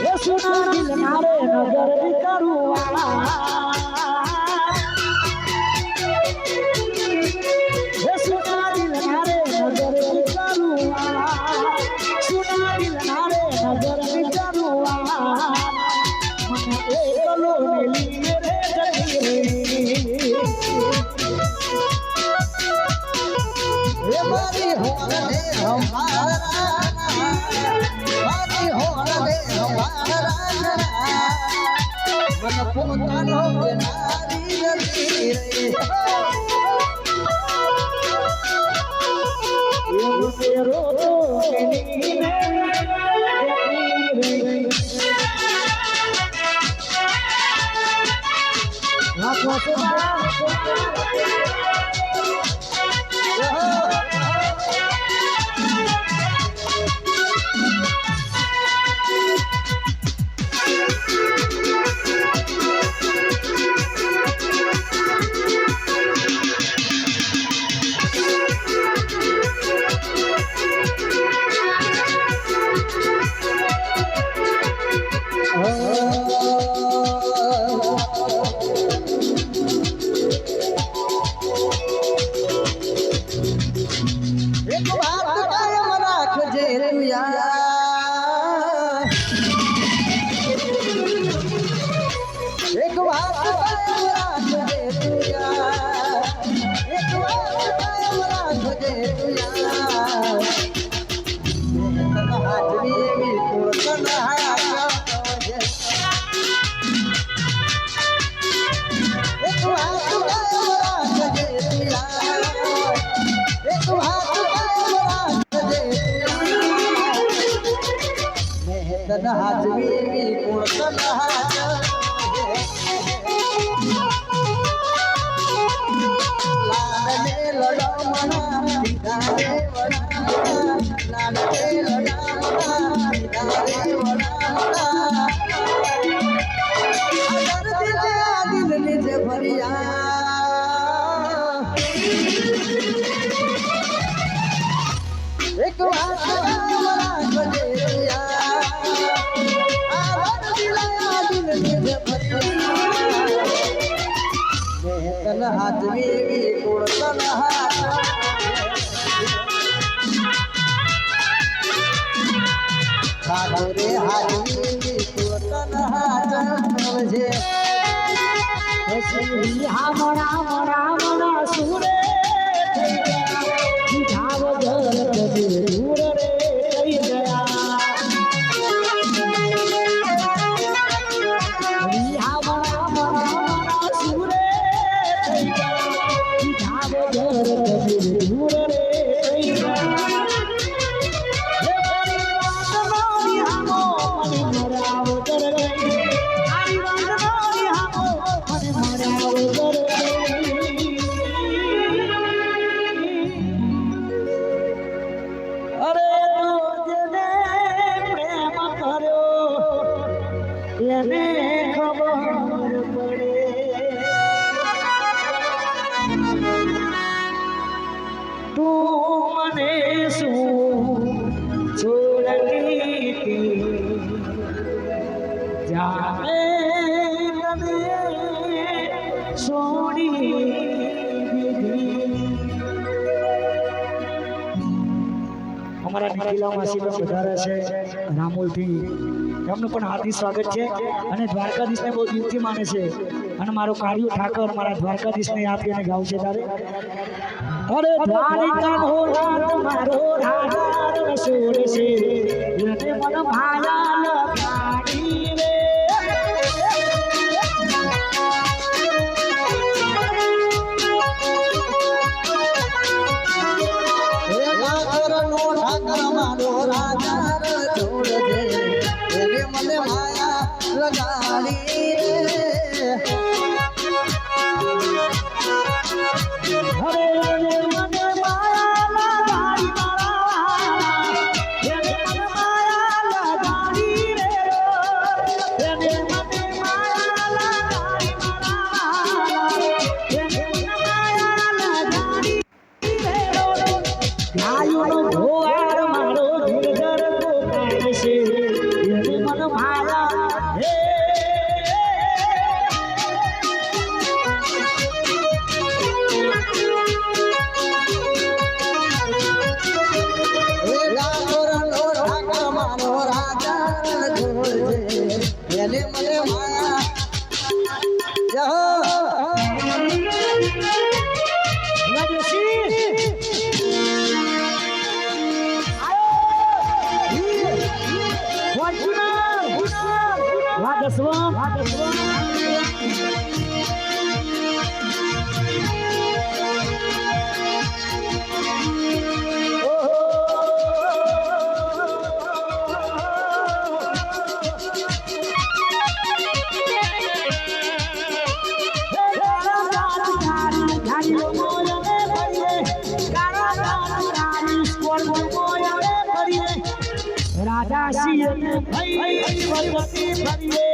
ये सुना दिल नारे नजर भी करूँ ये सुना दिल नारे नजर भी करूँ सुना दिल नारे नजर भी करूँ मन एक लो मिली मेरे जगी ये बारी हो रे हमारा बारी हो रे हमारा मन पोतानो के नारी रती रे ये मेरो तो मिली मेरे एक बात कायम राखजे तू यार एक बात कायम राखजे तू यार एक बात कायम राखजे तू यार हाजरी एवी कोण हाजजे एक बात कायम राखजे तू यार एक बात तन हाजवी कोण तन लाडले लडमणा पितारे वडा लाडले लडमणा पितारे वडा अगर दिल निज भरिया एक बात हमरा बजे तन हाजवी कोण तन ठाकुरे हाजवी कोण तन हाजे राम राम राम सुरे धाव जल दूर रे गया राम राम राम सुरे धाव जल दूर रे गया એને ખબર પડે તું મને શું છોડતી જાણે તને છોડી દીધી અમારા નિખિલા માસી પણ વધારે છે રામોલથી એમનું પણ હાર્દિક સ્વાગત છે અને દ્વારકાધીશને બહુ દિલથી માને છે અને મારો કાર્યો ઠાકર મારા દ્વારકાધીશને યાદ કરીને ગાવ છે તારે અરે દ્વારિકાનો નાથ મારો રાજા રસોડ છે એને મન માયા લગાડી રે ઠાકર મારો રાજા રસોડ છે એને મને માયા લગાડી માયા લગાડી છીએ ભાઈ વતતી ફરીએ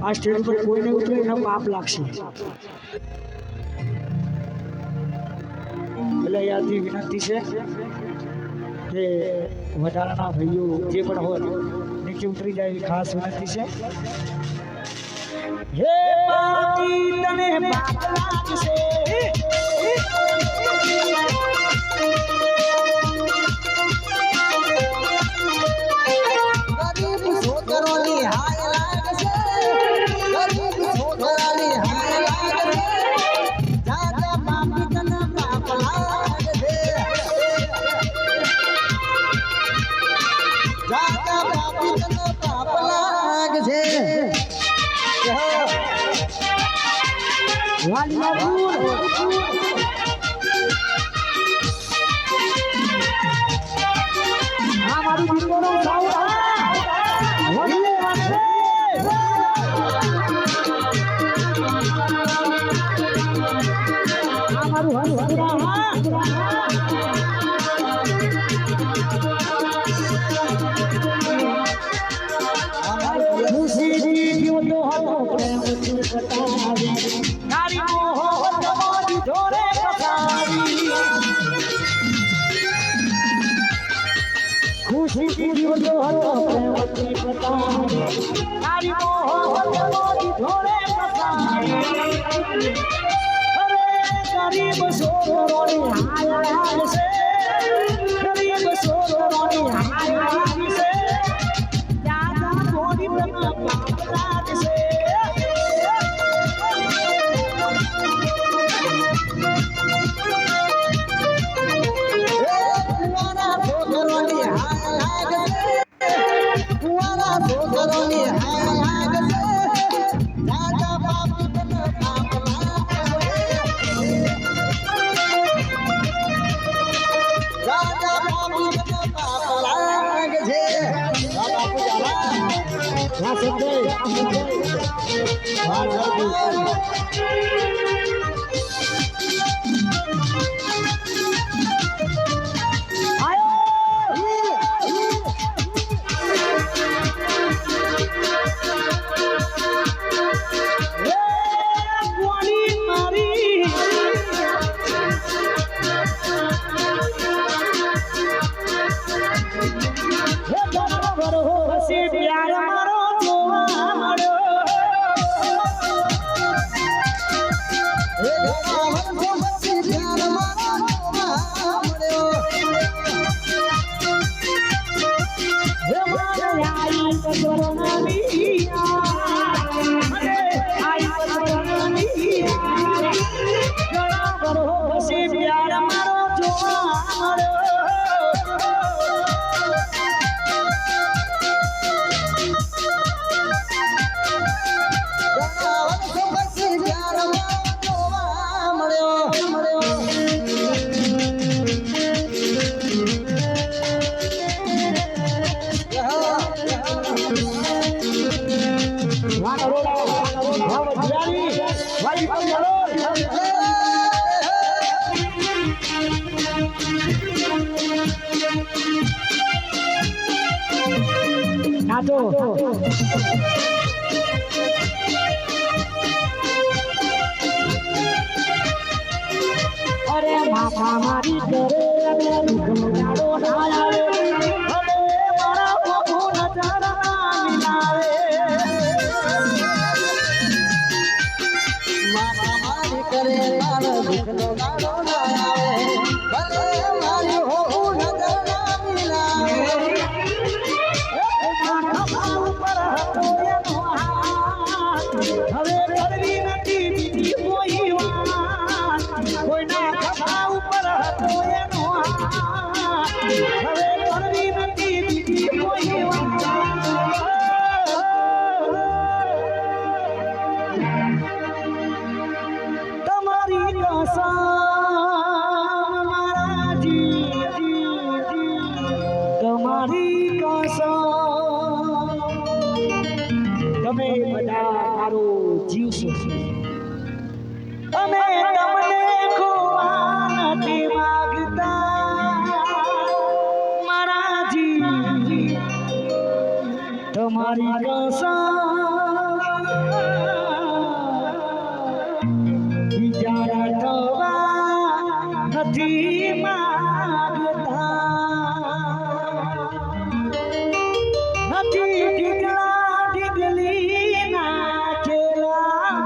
આ સ્ટેજ પર કોઈને ઉતરે એનો પાપ લાગશે એટલે યાદથી વિનંતી છે કે વધારાના ભાઈઓ જે પણ હોય નીચે ઉતરી જાય એવી ખાસ વિનંતી છે હે પાર્વતી તને પાપ લાગશે નાચો અરે માથા મારી કરે અને દુઃખનો દાડો ના આવે અરે મારા પ્રભુ નજરના મિલાવે મારા મારી કરે મારો દુઃખનો ગાળો ના આવે ભલે મારી હો નજર ના મિલાવે હવે કરવી નથી બીજી કોઈ વાત કોઈના ખભા ઉપર હતો એનો હાથ હવે કરવી નથી બીજી કોઈ વાત તમારી કસમ મારાજી તમારી કસમ તમે બધા મારો જીવ છો અમે તમને ખોવા નથી માંગતા મારા જીવ તમારી કસમ બીજાના થવા નથી માંગતા નથી ઢીકલા ઢીકલી નાચેલા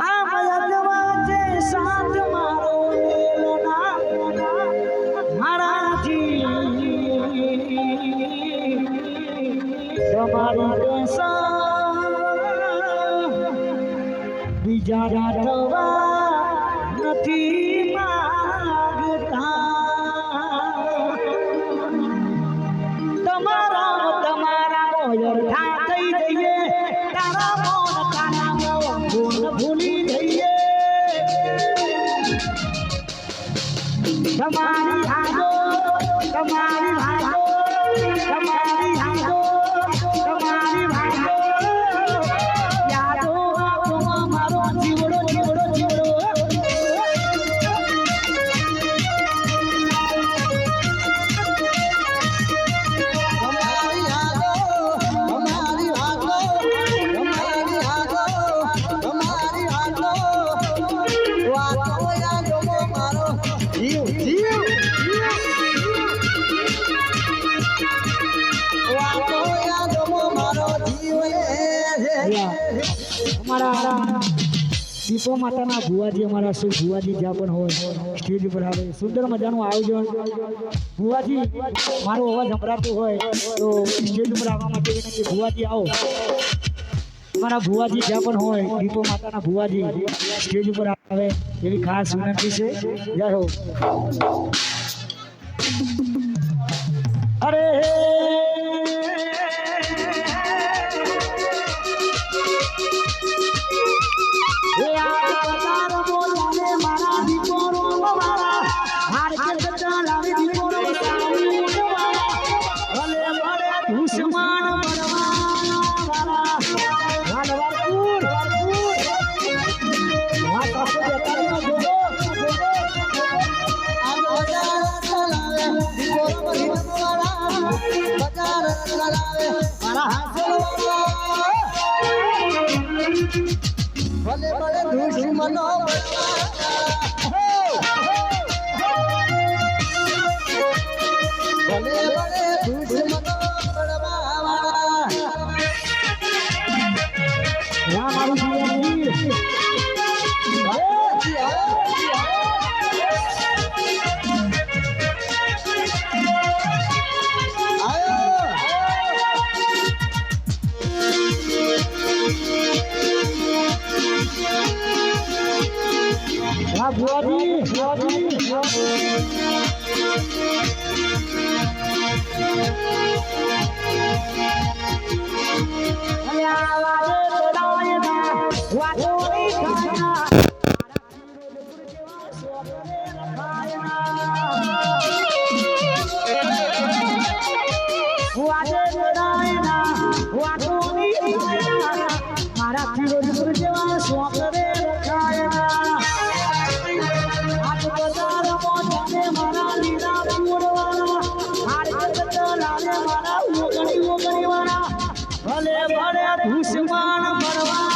આમ અજવાજે સાથ મારો મેલના મારાજી તમારી કસમ બીજાના થવા નથી માંગતા તમારા મોયર થા થઈ જઈએ તારા મોન તારા મોન ભૂલી જઈએ તમારી હાજો તમારી ભાગો તમારી હાજો તમારી ભાગો યાદો આપો મારો જીવડો જીવડો જીવડો અમારા દીપો માતાના ભુવાજી અમારા શું ભુવાજી જ્યાં પણ હોય સ્ટેજ ઉપર આવે સુંદર મજાનું આયોજન ભુવાજી મારો અવાજ સંભળાતો હોય તો સ્ટેજ ઉપર આવવા માટે વિનંતી ભુવાજી આવો અમારા ભુવાજી જ્યાં પણ હોય દીપો માતાના ભુવાજી સ્ટેજ ઉપર આવે એવી ખાસ વિનંતી છે જય હો અરે ઉસ્માન બજાર ચલાવે મારા હાસલવાળા ભલે ભલે દુશ્મનો ભલે ભલે દુશ્મનો બળવાવાળા રામ મારું જીવન હા મારા ફિરોજ જેવા સ્વાપ રે રખાયના આજ બજારમાં તને મારા લીલા પૂરવાના હાર લાલે મારા ઓગણી વાળા ભલે ભલે દુશ્મન મરવા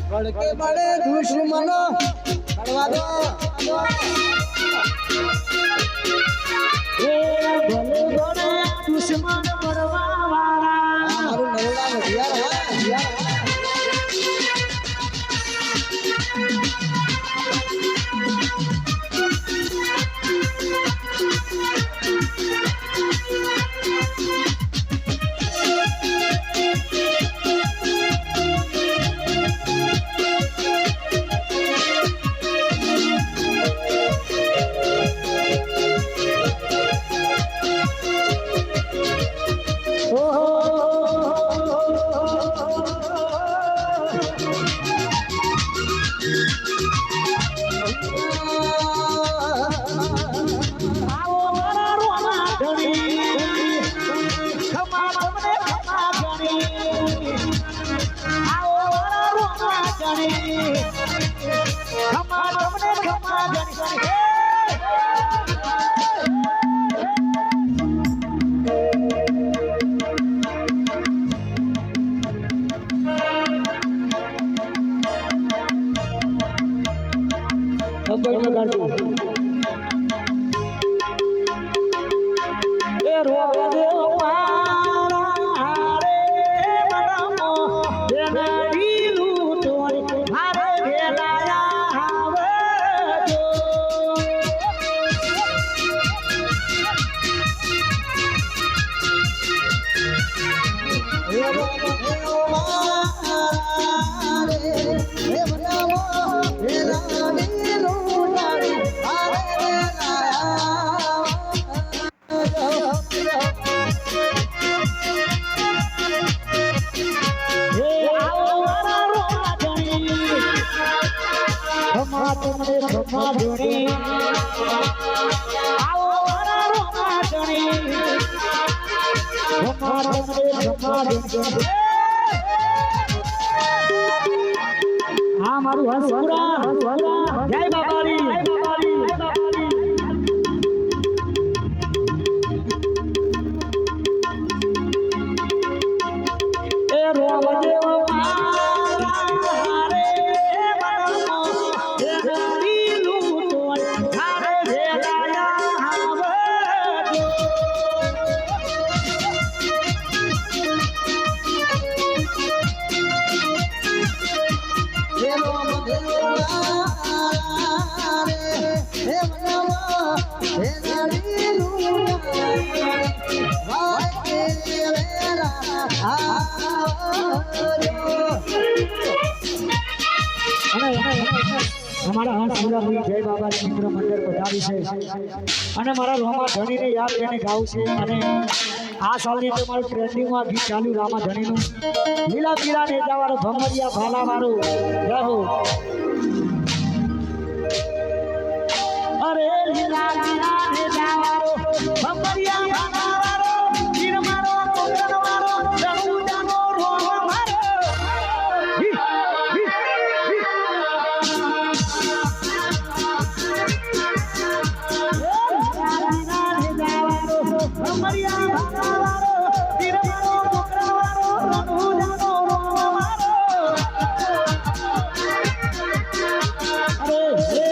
બળકે બળે દુશ્મનો કરવા દો એ ભલે ભલે દુશ્મન મરવા વાળા મારું નરોડા નડિયાર હા મારું હસપુરા જય બાબારી એ રોવજે અમારા હંસપુરા જય બાબાની મિત્ર મંડળ પધારી છે અને મારા રોમા ધણીને યાદ કરીને ગાવું છે અને આ સાલની તો મારું ટ્રેન્ડિંગમાં ગીત ચાલ્યું રામા ધણીનું લીલા પીળા નેજાવાળો ભમરિયા ભાલા મારું રહો અરે લીલા પીળા નેજાવાળો ભમરિયા ભાલા વાળો વીર મારો કોકણ વાળો રણુજાનો અમરિયા ભાગાવાળો વીરમાનો મોકરાવાળો રણુજાનો રોમાવાળો અરે હે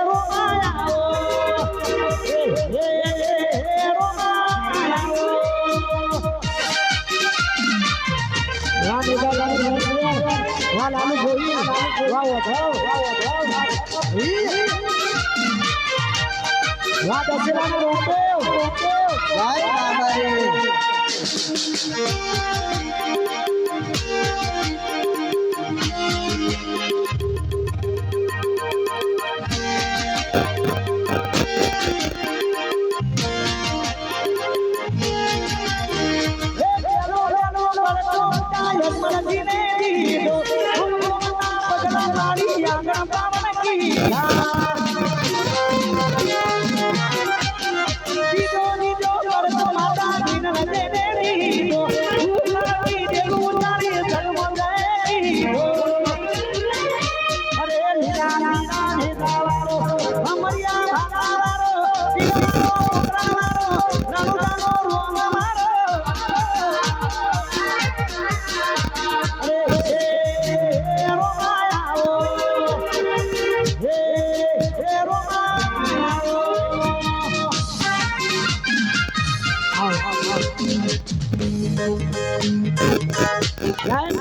રોમાયાઓ હે રોમાયાઓ રામે દાદાને વાહ લાલુ ગોઈ વાહ વધાવ વાહ દશેરાનો રોકેવ ભાઈ બાબારી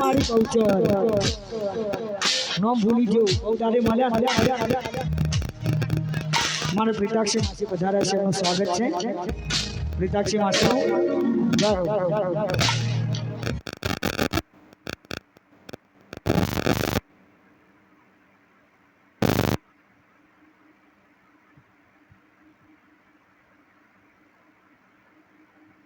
મારી કૌચર નામ ભૂલી ગયું બહુ તારે મળ્યા મારે પ્રિતાક્ષી માસી પધાર્યા છે એનું સ્વાગત છે પ્રિતાક્ષી માસી જય હો